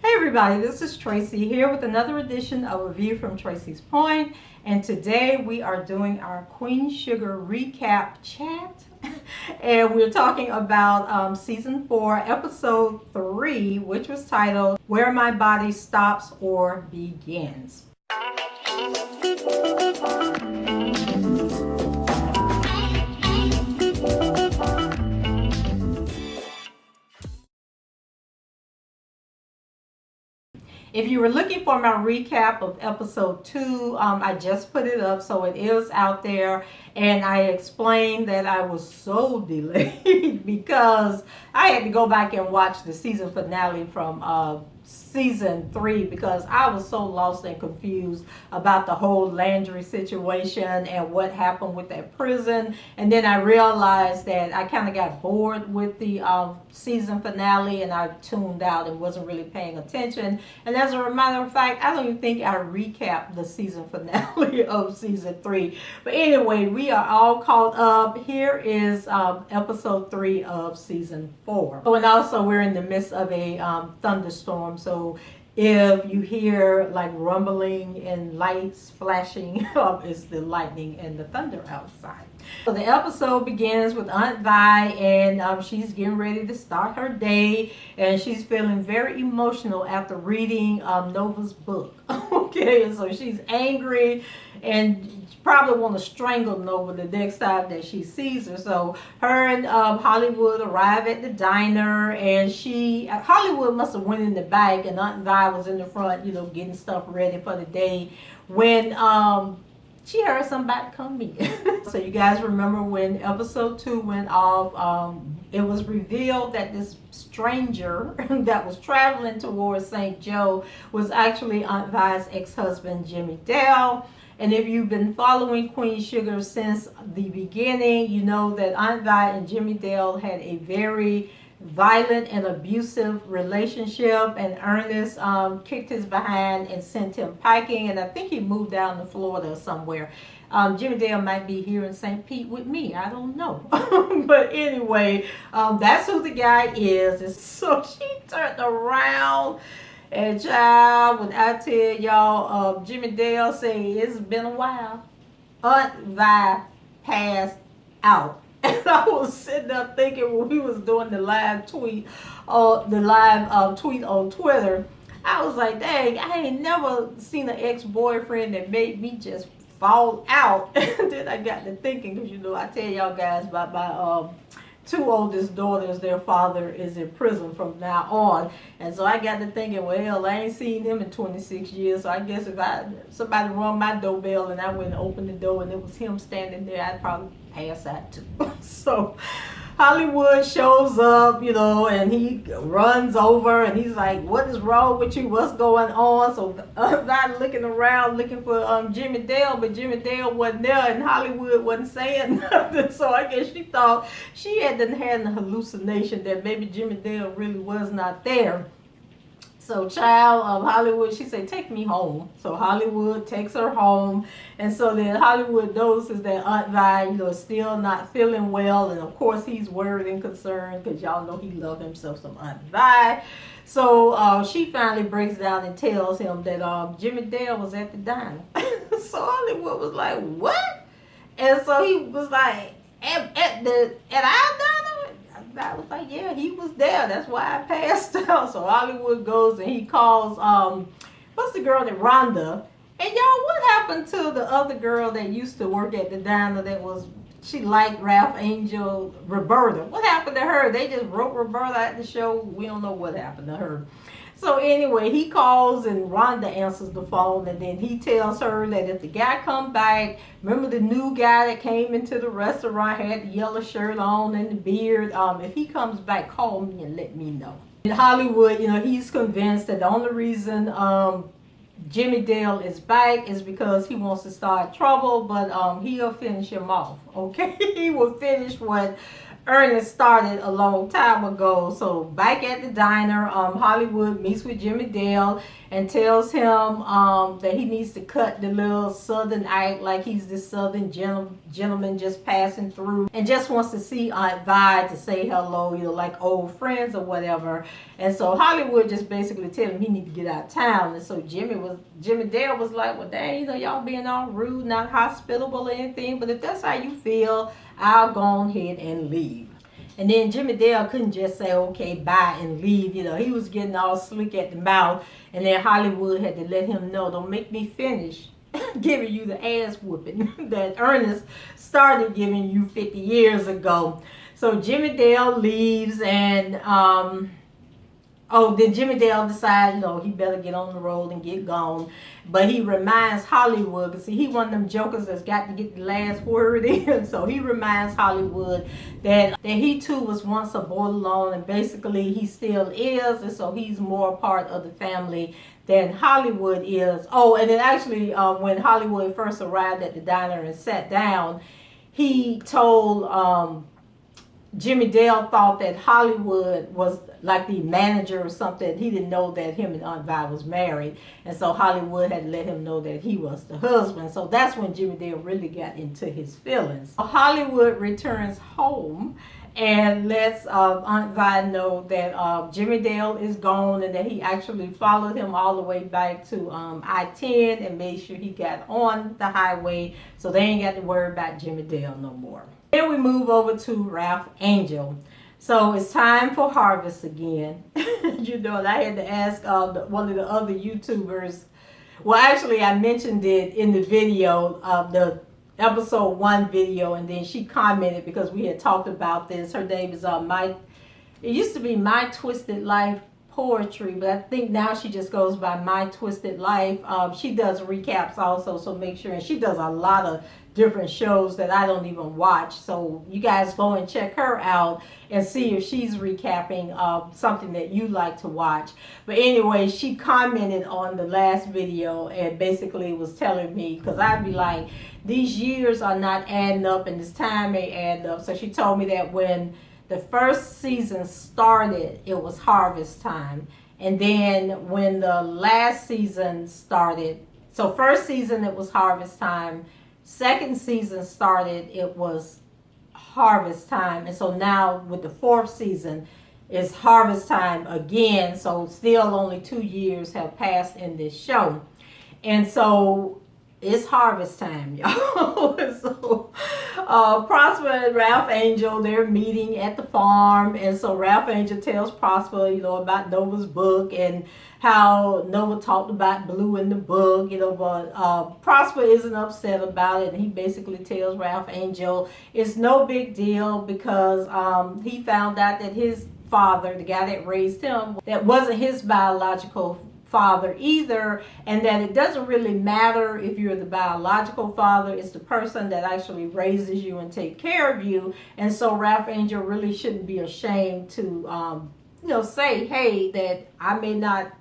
Hey everybody, this is Tracy here with another edition of A View from Tracy's Point, and today we are doing our Queen Sugar recap chat, and we're talking about season 4, episode 3, which was titled Where My Body Stops or Begins. If you were looking for my recap of episode 2, I just put it up, so it is out there. And I explained that I was so delayed because I had to go back and watch the season finale from season 3 because I was so lost and confused about the whole Landry situation and what happened with that prison. And then I realized that I kind of got bored with the season finale and I tuned out and wasn't really paying attention. And as a matter of fact, I don't even think I recapped the season finale of season 3. But anyway, we are all caught up. Here is episode 3 of season 4. Oh, and also we're in the midst of a thunderstorm, so if you hear like rumbling and lights flashing, it's the lightning and the thunder outside. So the episode begins with Aunt Vi, and she's getting ready to start her day, and she's feeling very emotional after reading Nova's book. Okay, so she's angry and probably want to strangle Nova the next time that she sees her. So her and Hollywood arrive at the diner, and Hollywood must have went in the back, and Aunt Vi was in the front, getting stuff ready for the day when she heard somebody come in. So you guys remember when episode 2 went off, it was revealed that this stranger that was traveling towards St. Joe was actually Aunt Vi's ex-husband, Jimmy Dale. And if you've been following Queen Sugar since the beginning, you know that Aunt Vi and Jimmy Dale had a very violent and abusive relationship, and Ernest kicked his behind and sent him packing, and I think he moved down to Florida or somewhere. Jimmy Dale might be here in St. Pete with me, I don't know. But anyway, that's who the guy is. And so she turned around, and child, when I tell y'all, Jimmy Dale say it's been a while, Aunt Vi passed out. And I was sitting there thinking when we was doing the live tweet on Twitter, I was like, dang, I ain't never seen an ex-boyfriend that made me just fall out. And then I got to thinking, because I tell y'all guys about my 2 oldest daughters, their father is in prison from now on. And so I got to thinking, well, I ain't seen him in 26 years. So I guess if somebody rung my doorbell and I went and opened the door and it was him standing there, I'd probably pass out too. So Hollywood shows up, and he runs over and he's like, what is wrong with you? What's going on? So I'm looking around looking for Jimmy Dale, but Jimmy Dale wasn't there and Hollywood wasn't saying nothing. So I guess she thought she had an hallucination that maybe Jimmy Dale really was not there. So child of Hollywood, she said, take me home. So Hollywood takes her home. And so then Hollywood notices that Aunt Vi, is still not feeling well. And of course he's worried and concerned because y'all know he loved himself some Aunt Vi. So she finally breaks down and tells him that Jimmy Dale was at the diner. So Hollywood was like, what? And so he was like, at our diner? I was like, yeah, he was there. That's why I passed out. So Hollywood goes and he calls, what's the girl that Rhonda? And y'all, what happened to the other girl that used to work at the diner she liked Ralph Angel, Roberta? What happened to her? They just wrote Roberta at the show. We don't know what happened to her. So anyway, he calls and Rhonda answers the phone, and then he tells her that if the guy come back, remember the new guy that came into the restaurant, had the yellow shirt on and the beard, if he comes back, call me and let me know. In Hollywood, he's convinced that the only reason Jimmy Dale is back is because he wants to start trouble, but he'll finish him off, okay? He will finish what Ernest started a long time ago. So back at the diner, Hollywood meets with Jimmy Dale and tells him that he needs to cut the little southern act, like he's this southern gentleman just passing through and just wants to see Aunt Vi to say hello, like old friends or whatever. And so Hollywood just basically tell him he need to get out of town. And so Jimmy Dale was like, well, dang, y'all being all rude, not hospitable or anything, but if that's how you feel, I'll go ahead and leave. And then Jimmy Dale couldn't just say, okay, bye, and leave. He was getting all slick at the mouth. And then Hollywood had to let him know, don't make me finish giving you the ass whooping that Ernest started giving you 50 years ago. So Jimmy Dale leaves, and then Jimmy Dale decides, he better get on the road and get gone. But he reminds Hollywood, because he one of them jokers that's got to get the last word in. So he reminds Hollywood that he too was once a boy alone, and basically he still is. And so he's more a part of the family than Hollywood is. Oh, and then actually when Hollywood first arrived at the diner and sat down, he told Jimmy Dale thought that Hollywood was like the manager or something. He didn't know that him and Aunt Vi was married. And so Hollywood had to let him know that he was the husband. So that's when Jimmy Dale really got into his feelings. Hollywood returns home and lets Aunt Vi know that Jimmy Dale is gone, and that he actually followed him all the way back to I-10 and made sure he got on the highway, so they ain't got to worry about Jimmy Dale no more. Then we move over to Ralph Angel. So it's time for harvest again. And I had to ask one of the other YouTubers. Well, actually, I mentioned it in the video, the episode 1 video, and then she commented because we had talked about this. Her name is it used to be My Twisted Life Poetry, but I think now she just goes by My Twisted Life. She does recaps also, so make sure, and she does a lot of different shows that I don't even watch, so you guys go and check her out and see if she's recapping something that you like to watch. But anyway, she commented on the last video and basically was telling me, because I'd be like, these years are not adding up and this time ain't adding up. So she told me that when the first season started, it was harvest time, and then when the last season started, so first season it was harvest time, second season started, it was harvest time, and so now with the 4th season it's harvest time again. So still only 2 years have passed in this show, and so it's harvest time, y'all. So Prosper and Ralph Angel, they're meeting at the farm, and so Ralph Angel tells Prosper, about Nova's book and how Nova talked about Blue in the book, but Prosper isn't upset about it, and he basically tells Ralph Angel it's no big deal because he found out that his father, the guy that raised him, that wasn't his biological father either, and that it doesn't really matter if you're the biological father. It's the person that actually raises you and take care of you. And so Ralph Angel really shouldn't be ashamed to say, hey, that I may not,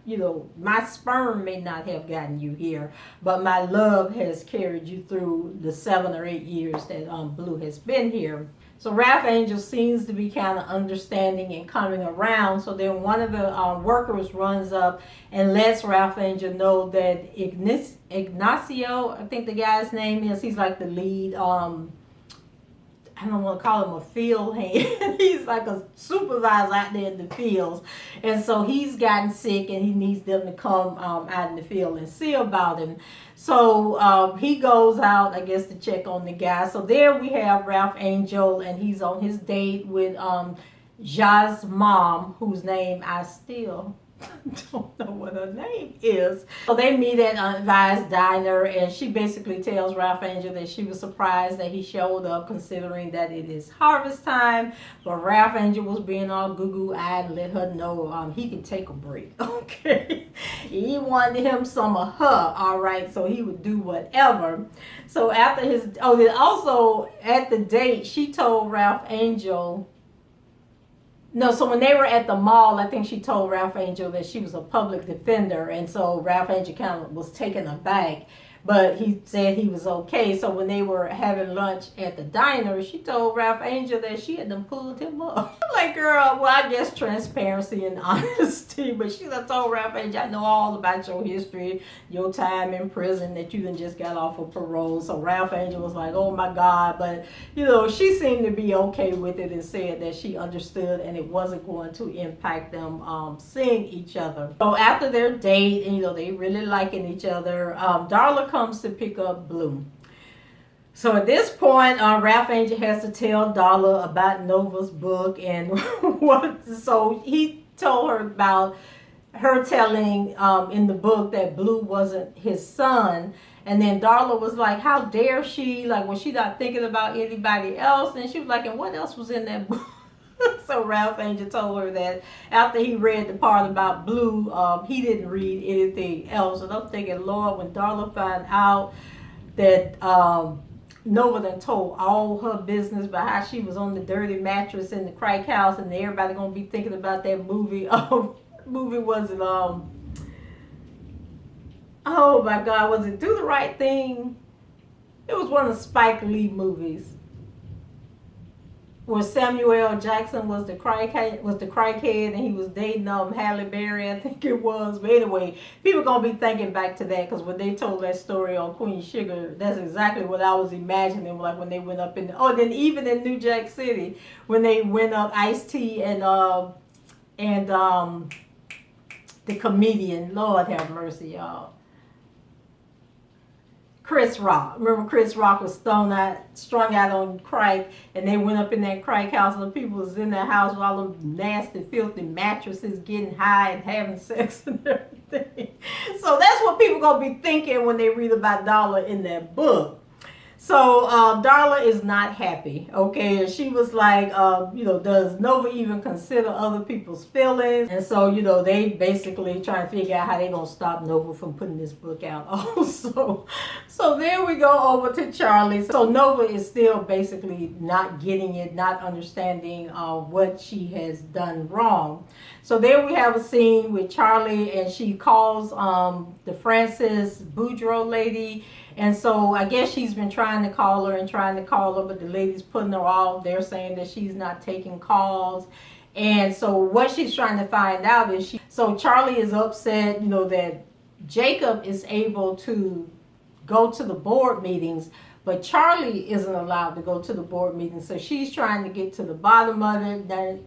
my sperm may not have gotten you here, but my love has carried you through the 7 or 8 years that Blue has been here. So Ralph Angel seems to be kind of understanding and coming around. So then one of the workers runs up and lets Ralph Angel know that Ignacio, I think the guy's name is, he's like the lead, I don't want to call him a field hand. He's like a supervisor out there in the fields. And so he's gotten sick and he needs them to come out in the field and see about him. So he goes out, I guess, to check on the guy. So there we have Ralph Angel, and he's on his date with Ja's mom, whose name I still don't know what her name is. So they meet at Aunt Vi's diner, and she basically tells Ralph Angel that she was surprised that he showed up, considering that it is harvest time. But Ralph Angel was being all goo-goo-eyed and let her know he can take a break. Okay, he wanted him some of her, all right, so he would do whatever. So after then also at the date, she told Ralph Angel. No, so when they were at the mall, I think she told Ralph Angel that she was a public defender, and so Ralph Angel kind of was taken aback. but he said he was okay. So when they were having lunch at the diner, she told Ralph Angel that she had done pulled him up. I'm like, girl, well, I guess transparency and honesty. But she done told Ralph Angel, I know all about your history, your time in prison, that you done just got off of parole. So Ralph Angel was like, oh my God. But, she seemed to be okay with it and said that she understood and it wasn't going to impact them seeing each other. So after their date, and they really liking each other, Darla comes to pick up Blue. So at this point, Ralph Angel has to tell Darla about Nova's book and what. So he told her about her telling in the book that Blue wasn't his son. And then Darla was like, how dare she? Like, was she not thinking about anybody else? And she was like, and what else was in that book? So Ralph Angel told her that after he read the part about Blue, he didn't read anything else. And I'm thinking, Lord, when Darla found out that Nova done told all her business about how she was on the dirty mattress in the crack house, and everybody gonna be thinking about that movie. Movie was it? Oh my God, was it Do the Right Thing? It was one of the Spike Lee movies where Samuel L. Jackson was the crackhead, and he was dating Halle Berry, I think it was. But anyway, people gonna be thinking back to that, because when they told that story on Queen Sugar, that's exactly what I was imagining. Like when they went up in then even in New Jack City, when they went up, Ice-T and the comedian, Lord have mercy, y'all, Chris Rock. Remember, Chris Rock was strung out on crack, and they went up in that crack house, and the people was in that house with all them nasty, filthy mattresses, getting high and having sex and everything. So that's what people gonna be thinking when they read about Darla in that book. So Darla is not happy, okay? And she was like, does Nova even consider other people's feelings? And so, they basically trying to figure out how they gonna stop Nova from putting this book out also. So there we go over to Charley. So Nova is still basically not getting it, not understanding what she has done wrong. So there we have a scene with Charley, and she calls the Frances Boudreaux lady. And so I guess she's been trying to call her, but the lady's putting her off. They're saying that she's not taking calls. And so what she's trying to find out is so Charley is upset, that Jacob is able to go to the board meetings, but Charley isn't allowed to go to the board meetings. So she's trying to get to the bottom of it. That,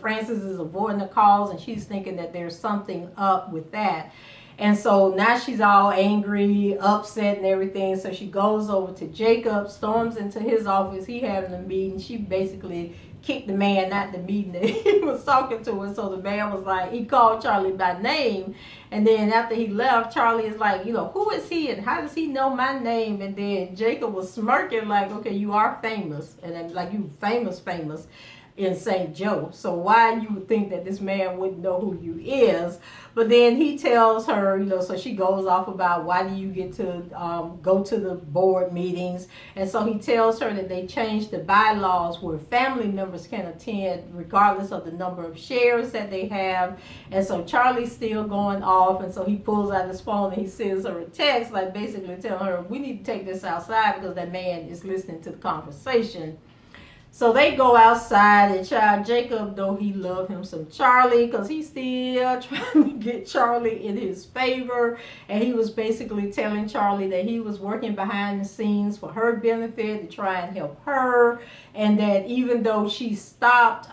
Frances is avoiding the calls, and she's thinking that there's something up with that. And so now she's all angry, upset and everything. So she goes over to Jacob, storms into his office. He having a meeting. She basically kicked the man out the meeting that he was talking to. And so the man was like, he called Charley by name. And then after he left, Charley is like, who is he and how does he know my name? And then Jacob was smirking like, okay, you are famous. And then like, you famous in St. Joe. So why you would think that this man wouldn't know who you is? But then he tells her, so she goes off about why do you get to go to the board meetings. And so he tells her that they changed the bylaws where family members can attend regardless of the number of shares that they have. And so Charlie's still going off, and so he pulls out his phone and he sends her a text, like basically telling her, we need to take this outside because that man is listening to the conversation. So they go outside, and child Jacob, though he loved him some Charley, because he's still trying to get Charley in his favor. And he was basically telling Charley that he was working behind the scenes for her benefit to try and help her. And that even though she stopped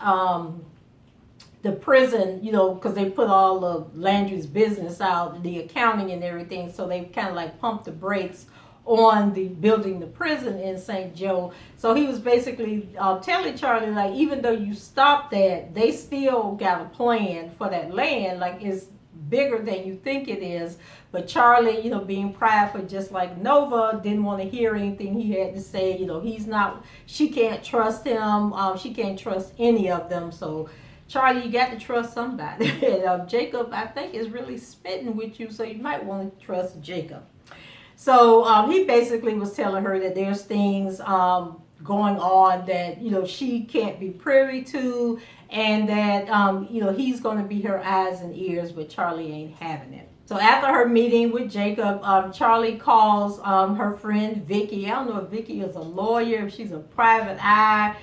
the prison, because they put all of Landry's business out, the accounting and everything, so they kind of like pumped the brakes on the building the prison in St. Joe. So he was basically telling Charley, like, even though you stopped that, they still got a plan for that land. Like, it's bigger than you think it is. But Charley, being prideful, just like Nova, didn't want to hear anything he had to say. She can't trust him. She can't trust any of them. So Charley, you got to trust somebody. And Jacob, I think, is really spitting with you, so you might want to trust Jacob. So he basically was telling her that there's things going on that, she can't be privy to. and that he's going to be her eyes and ears, but Charley ain't having it. So after her meeting with Jacob, Charley calls her friend Vicky. I don't know if Vicky is a lawyer, if she's a private eye.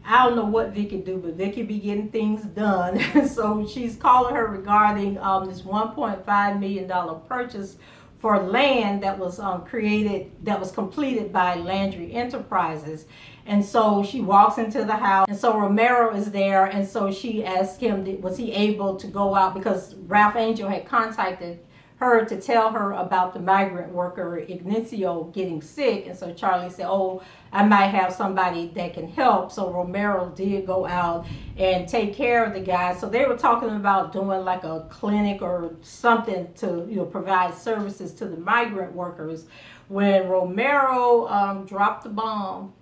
I don't know what Vicky do, but Vicky be getting things done. So she's calling her regarding this $1.5 million purchase for land that was completed by Landry Enterprises. And so she walks into the house, and so Romero is there, and so she asked him, was he able to go out, because Ralph Angel had contacted her to tell her about the migrant worker Ignacio getting sick. And so Charley said, oh, I might have somebody that can help. So Romero did go out and take care of the guy. So they were talking about doing like a clinic or something to provide services to the migrant workers, when Romero dropped the bomb.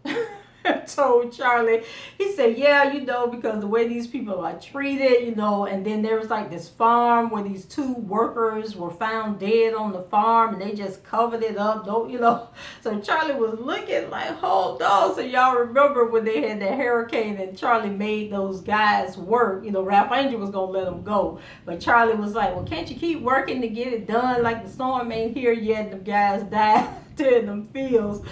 Told Charley, he said, yeah, because the way these people are treated, and then there was like this farm where these two workers were found dead on the farm, and they just covered it up, So Charley was looking like, hold on. So y'all remember when they had that hurricane and Charley made those guys work, Ralph Angel was going to let them go. But Charley was like, well, can't you keep working to get it done? Like the storm ain't here yet, and the guys died in them fields.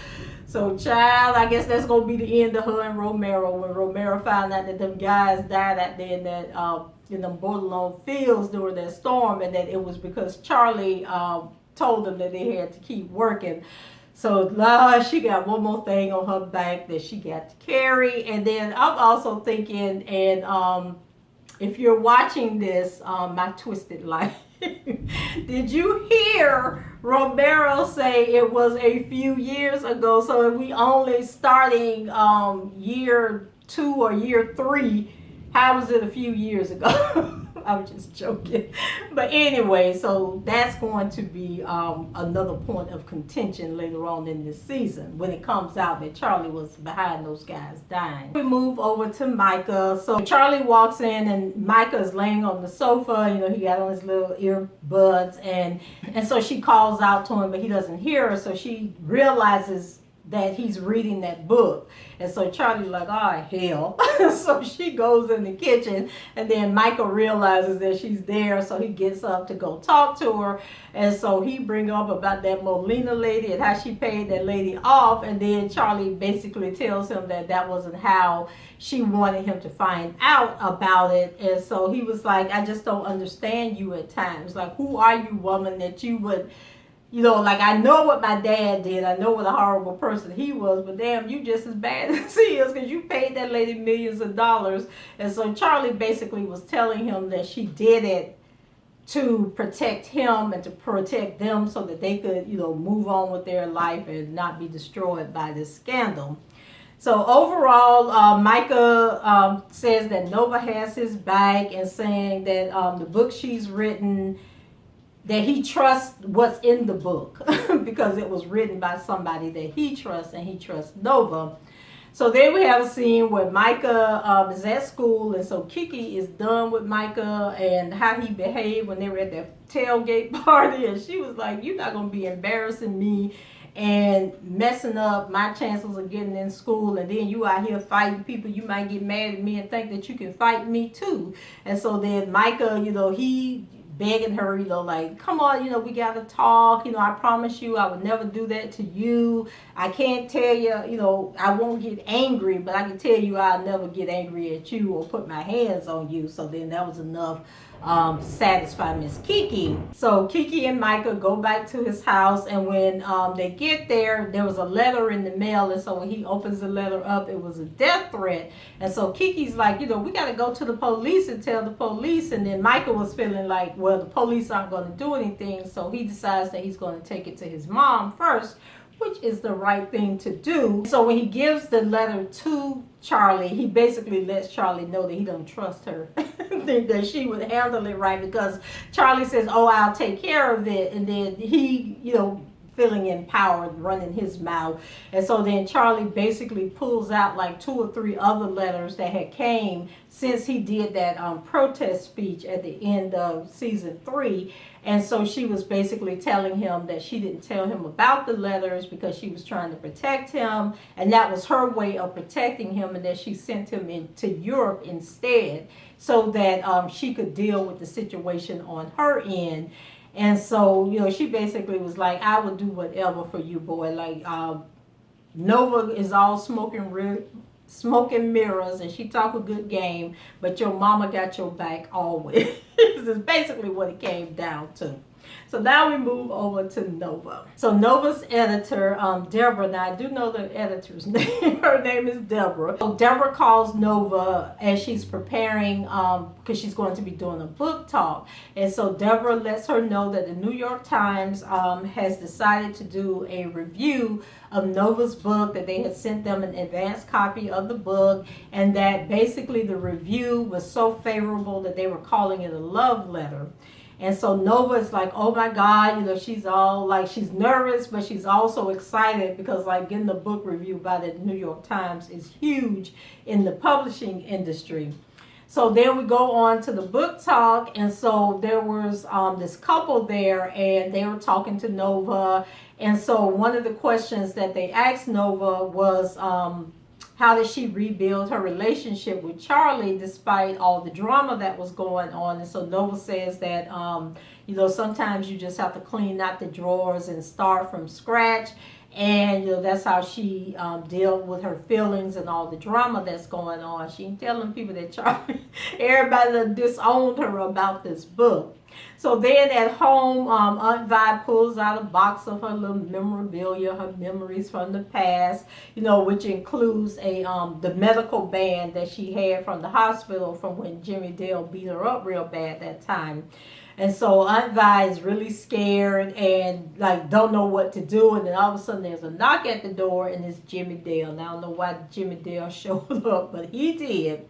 So, child, I guess that's going to be the end of her and Romero, when Romero found out that them guys died out there in that, in them borderline fields during that storm, and that it was because Charley told them that they had to keep working. So, she got one more thing on her back that she got to carry. And then I'm also thinking, and if you're watching this, My Twisted Life, did you hear Romero say it was a few years ago? So if we only starting year 2 or year 3, how was it a few years ago? I'm just joking. But anyway, so that's going to be another point of contention later on in this season, when it comes out that Charley was behind those guys dying. We move over to Micah. So Charley walks in, and Micah is laying on the sofa. He got on his little earbuds, and so she calls out to him, but he doesn't hear her. So she realizes that he's reading that book. And so Charlie's like, oh, hell. So she goes in the kitchen, and then Micah realizes that she's there, so he gets up to go talk to her. And so he bring up about that Molina lady and how she paid that lady off. And then Charley basically tells him that that wasn't how she wanted him to find out about it. And so he was like, I just don't understand you at times. Like, who are you, woman, that you would... I know what my dad did. I know what a horrible person he was, but damn, you just as bad as he is, because you paid that lady millions of dollars. And so Charley basically was telling him that she did it to protect him and to protect them, so that they could, move on with their life and not be destroyed by this scandal. So overall, Micah says that Nova has his back, and saying that the book she's written, that he trusts what's in the book because it was written by somebody that he trusts, and he trusts Nova. So then we have a scene where Micah is at school, and so Kiki is done with Micah and how he behaved when they were at that tailgate party, and she was like, you're not going to be embarrassing me and messing up my chances of getting in school, and then you out here fighting people. You might get mad at me and think that you can fight me too. And so then Micah, he begging her, like, come on, we gotta talk, I promise you I would never do that to you. I can't tell you, I won't get angry, but I can tell you I'll never get angry at you or put my hands on you. So then that was enough to satisfy Miss Kiki. So Kiki and Micah go back to his house, and when they get there, there was a letter in the mail, and so when he opens the letter up, it was a death threat. And so Kiki's like, we got to go to the police and tell the police. And then Micah was feeling like, well, the police aren't going to do anything, so he decides that he's going to take it to his mom first, which is the right thing to do. So when he gives the letter to Charley, he basically lets Charley know that he don't trust her, think that she would handle it right, because Charley says, oh, I'll take care of it. And then he, feeling empowered, running his mouth. And so then Charley basically pulls out like 2 or 3 other letters that had came since he did that protest speech at the end of season 3. And so she was basically telling him that she didn't tell him about the letters because she was trying to protect him, and that was her way of protecting him, and that she sent him into Europe instead so that she could deal with the situation on her end. And so, she basically was like, I would do whatever for you, boy. Like, Nova is all smoking mirrors, and she talk a good game, but your mama got your back always. This is basically what it came down to. So now we move over to Nova. So Nova's editor, Deborah, now I do know the editor's name. Her name is Deborah. So Deborah calls Nova as she's preparing, because she's going to be doing a book talk. And so Deborah lets her know that the New York Times has decided to do a review of Nova's book, that they had sent them an advanced copy of the book, and that basically the review was so favorable that they were calling it a love letter. And so Nova is like, oh my God, she's all like, she's nervous, but she's also excited because like getting a book review by the New York Times is huge in the publishing industry. So then we go on to the book talk, and so there was this couple there, and they were talking to Nova. And so one of the questions that they asked Nova was, how did she rebuild her relationship with Charley despite all the drama that was going on? And so Nova says that, sometimes you just have to clean out the drawers and start from scratch. And, that's how she dealt with her feelings and all the drama that's going on. She ain't telling people that Charley, everybody disowned her about this book. So then at home, Aunt Vi pulls out a box of her little memorabilia, her memories from the past, which includes the medical band that she had from the hospital from when Jimmy Dale beat her up real bad that time. And so Aunt Vi is really scared and like don't know what to do. And then all of a sudden there's a knock at the door, and it's Jimmy Dale. Now I don't know why Jimmy Dale showed up, but he did.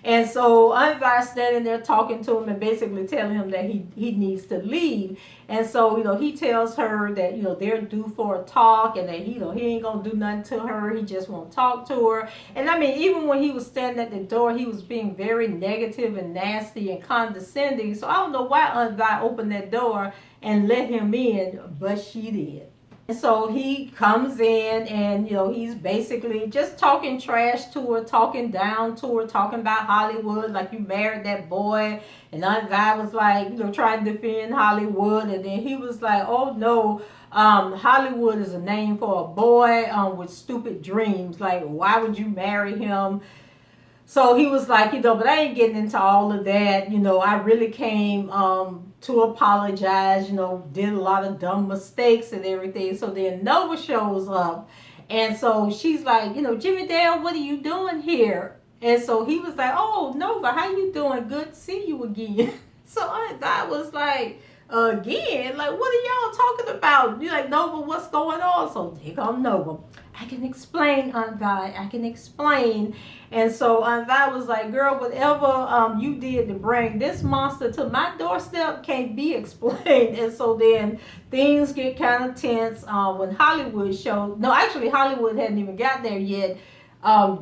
And so Aunt Vi's standing there talking to him and basically telling him that he needs to leave. And so, he tells her that, they're due for a talk, and that, he ain't going to do nothing to her. He just won't talk to her. And I mean, even when he was standing at the door, he was being very negative and nasty and condescending. So I don't know why Aunt Vi opened that door and let him in, but she did. And so he comes in, and he's basically just talking trash to her, talking down to her, talking about Hollywood, like you married that boy. And Aunt Vi was like, trying to defend Hollywood. And then he was like, oh no, Hollywood is a name for a boy with stupid dreams. Like, why would you marry him? So he was like, but I ain't getting into all of that. I really came to apologize, did a lot of dumb mistakes and everything. So then Nova shows up. And so she's like, Jimmy Dale, what are you doing here? And so he was like, oh, Nova, how you doing? Good to see you again. So I was like, again, like, what are y'all talking about? You're like, Nova, what's going on? So here comes Nova. I can explain, Aunt Vi. I can explain. And so Aunt Vi was like, girl, whatever you did to bring this monster to my doorstep can't be explained. And so then things get kind of tense when Hollywood showed. No, actually, Hollywood hadn't even got there yet.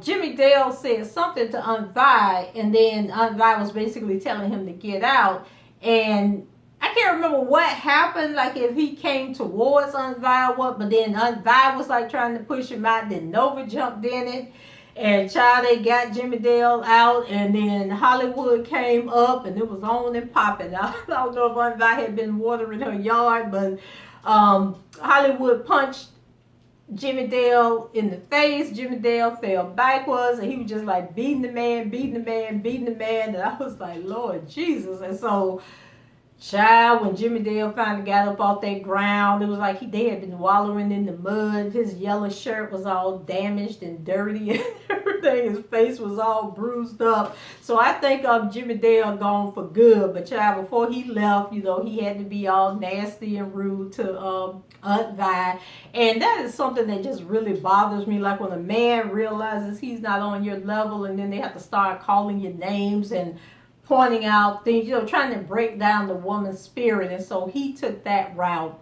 Jimmy Dale said something to Aunt Vi, and then Aunt Vi was basically telling him to get out. And I can't remember what happened, like if he came towards Aunt Vi or what, but then Aunt Vi was like trying to push him out, then Nova jumped in it, and they got Jimmy Dale out, and then Hollywood came up, and it was on and popping. I don't know if Aunt Vi had been watering her yard, but Hollywood punched Jimmy Dale in the face. Jimmy Dale fell backwards, and he was just like beating the man, and I was like, Lord Jesus. And so child, when Jimmy Dale finally got up off that ground, it was like they had been wallowing in the mud. His yellow shirt was all damaged and dirty and everything. His face was all bruised up. So I think Jimmy Dale gone for good. But child, before he left, he had to be all nasty and rude to Aunt Vi. And that is something that just really bothers me. Like when a man realizes he's not on your level, and then they have to start calling you names and pointing out things, trying to break down the woman's spirit. And so he took that route.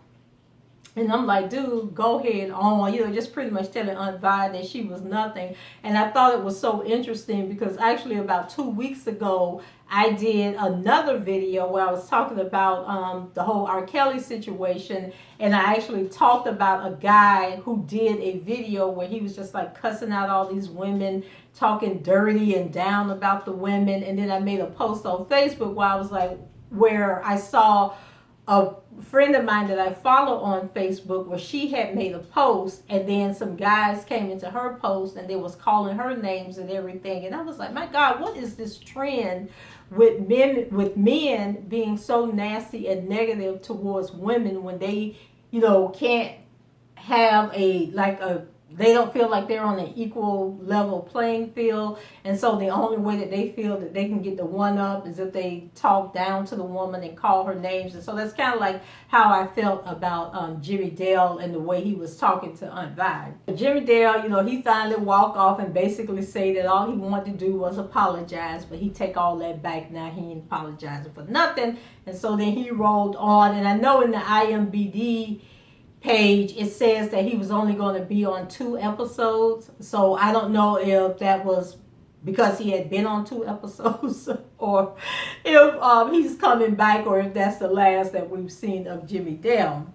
And I'm like, dude, go ahead on, just pretty much telling Aunt Vi that she was nothing. And I thought it was so interesting because actually about 2 weeks ago, I did another video where I was talking about the whole R. Kelly situation. And I actually talked about a guy who did a video where he was just like cussing out all these women, talking dirty and down about the women. And then I made a post on Facebook where I was like, where I saw a friend of mine that I follow on Facebook where she had made a post, and then some guys came into her post and they was calling her names and everything, and I was like, my God, what is this trend with men being so nasty and negative towards women when they can't have they don't feel like they're on an equal level playing field, and so the only way that they feel that they can get the one up is if they talk down to the woman and call her names. And so that's kind of like how I felt about Jimmy Dale and the way he was talking to Aunt Vi. Jimmy Dale, he finally walked off and basically say that all he wanted to do was apologize, but he take all that back now. He ain't apologizing for nothing. And so then he rolled on, and I know in the IMBD page it says that he was only going to be on 2 episodes, so I don't know if that was because he had been on 2 episodes or if he's coming back, or if that's the last that we've seen of Jimmy Dale.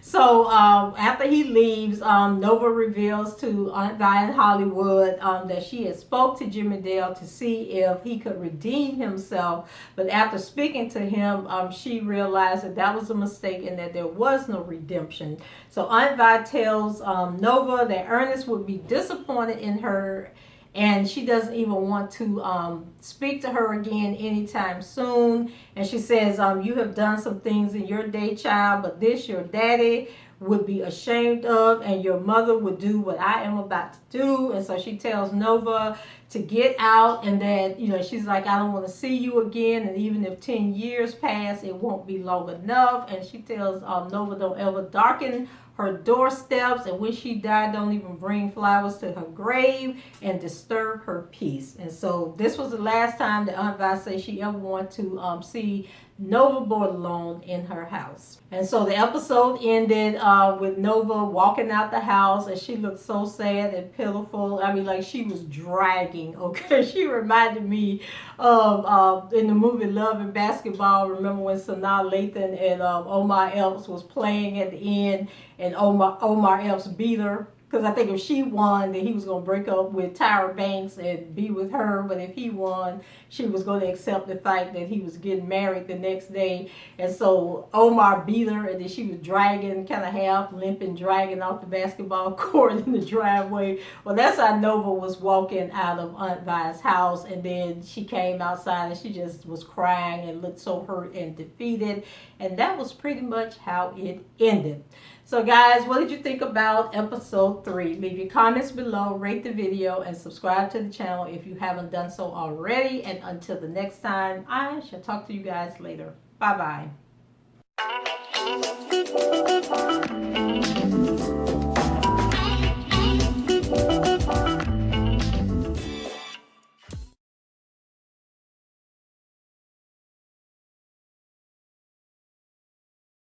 So after he leaves, Nova reveals to Aunt Vi in Hollywood that she had spoke to Jimmy Dale to see if he could redeem himself. But after speaking to him, she realized that that was a mistake and that there was no redemption. So Aunt Vi tells Nova that Ernest would be disappointed in her, and she doesn't even want to speak to her again anytime soon. And she says, you have done some things in your day, child, but this your daddy would be ashamed of, and your mother would do what I am about to do. And so she tells Nova to get out, and that, she's like, I don't want to see you again, and even if 10 years pass, it won't be long enough. And she tells Nova don't ever darken her doorsteps, and when she died, don't even bring flowers to her grave and disturb her peace. And so this was the last time that Aunt Vi said she ever wanted to see Nova board alone in her house. And so the episode ended with Nova walking out the house, and she looked so sad and pitiful. I mean, like she was dragging, okay? She reminded me of in the movie Love and Basketball. Remember when Sanaa Lathan and Omar Epps was playing at the end, and Omar Epps beat her? Because I think if she won, then he was going to break up with Tyra Banks and be with her. But if he won, she was going to accept the fact that he was getting married the next day. And so Omar beat her, and then she was dragging, kind of half limping, dragging off the basketball court in the driveway. Well, that's how Nova was walking out of Aunt Vi's house. And then she came outside, and she just was crying and looked so hurt and defeated. And that was pretty much how it ended. So guys, what did you think about episode 3? Leave your comments below, rate the video, and subscribe to the channel if you haven't done so already. And until the next time, I shall talk to you guys later. Bye-bye.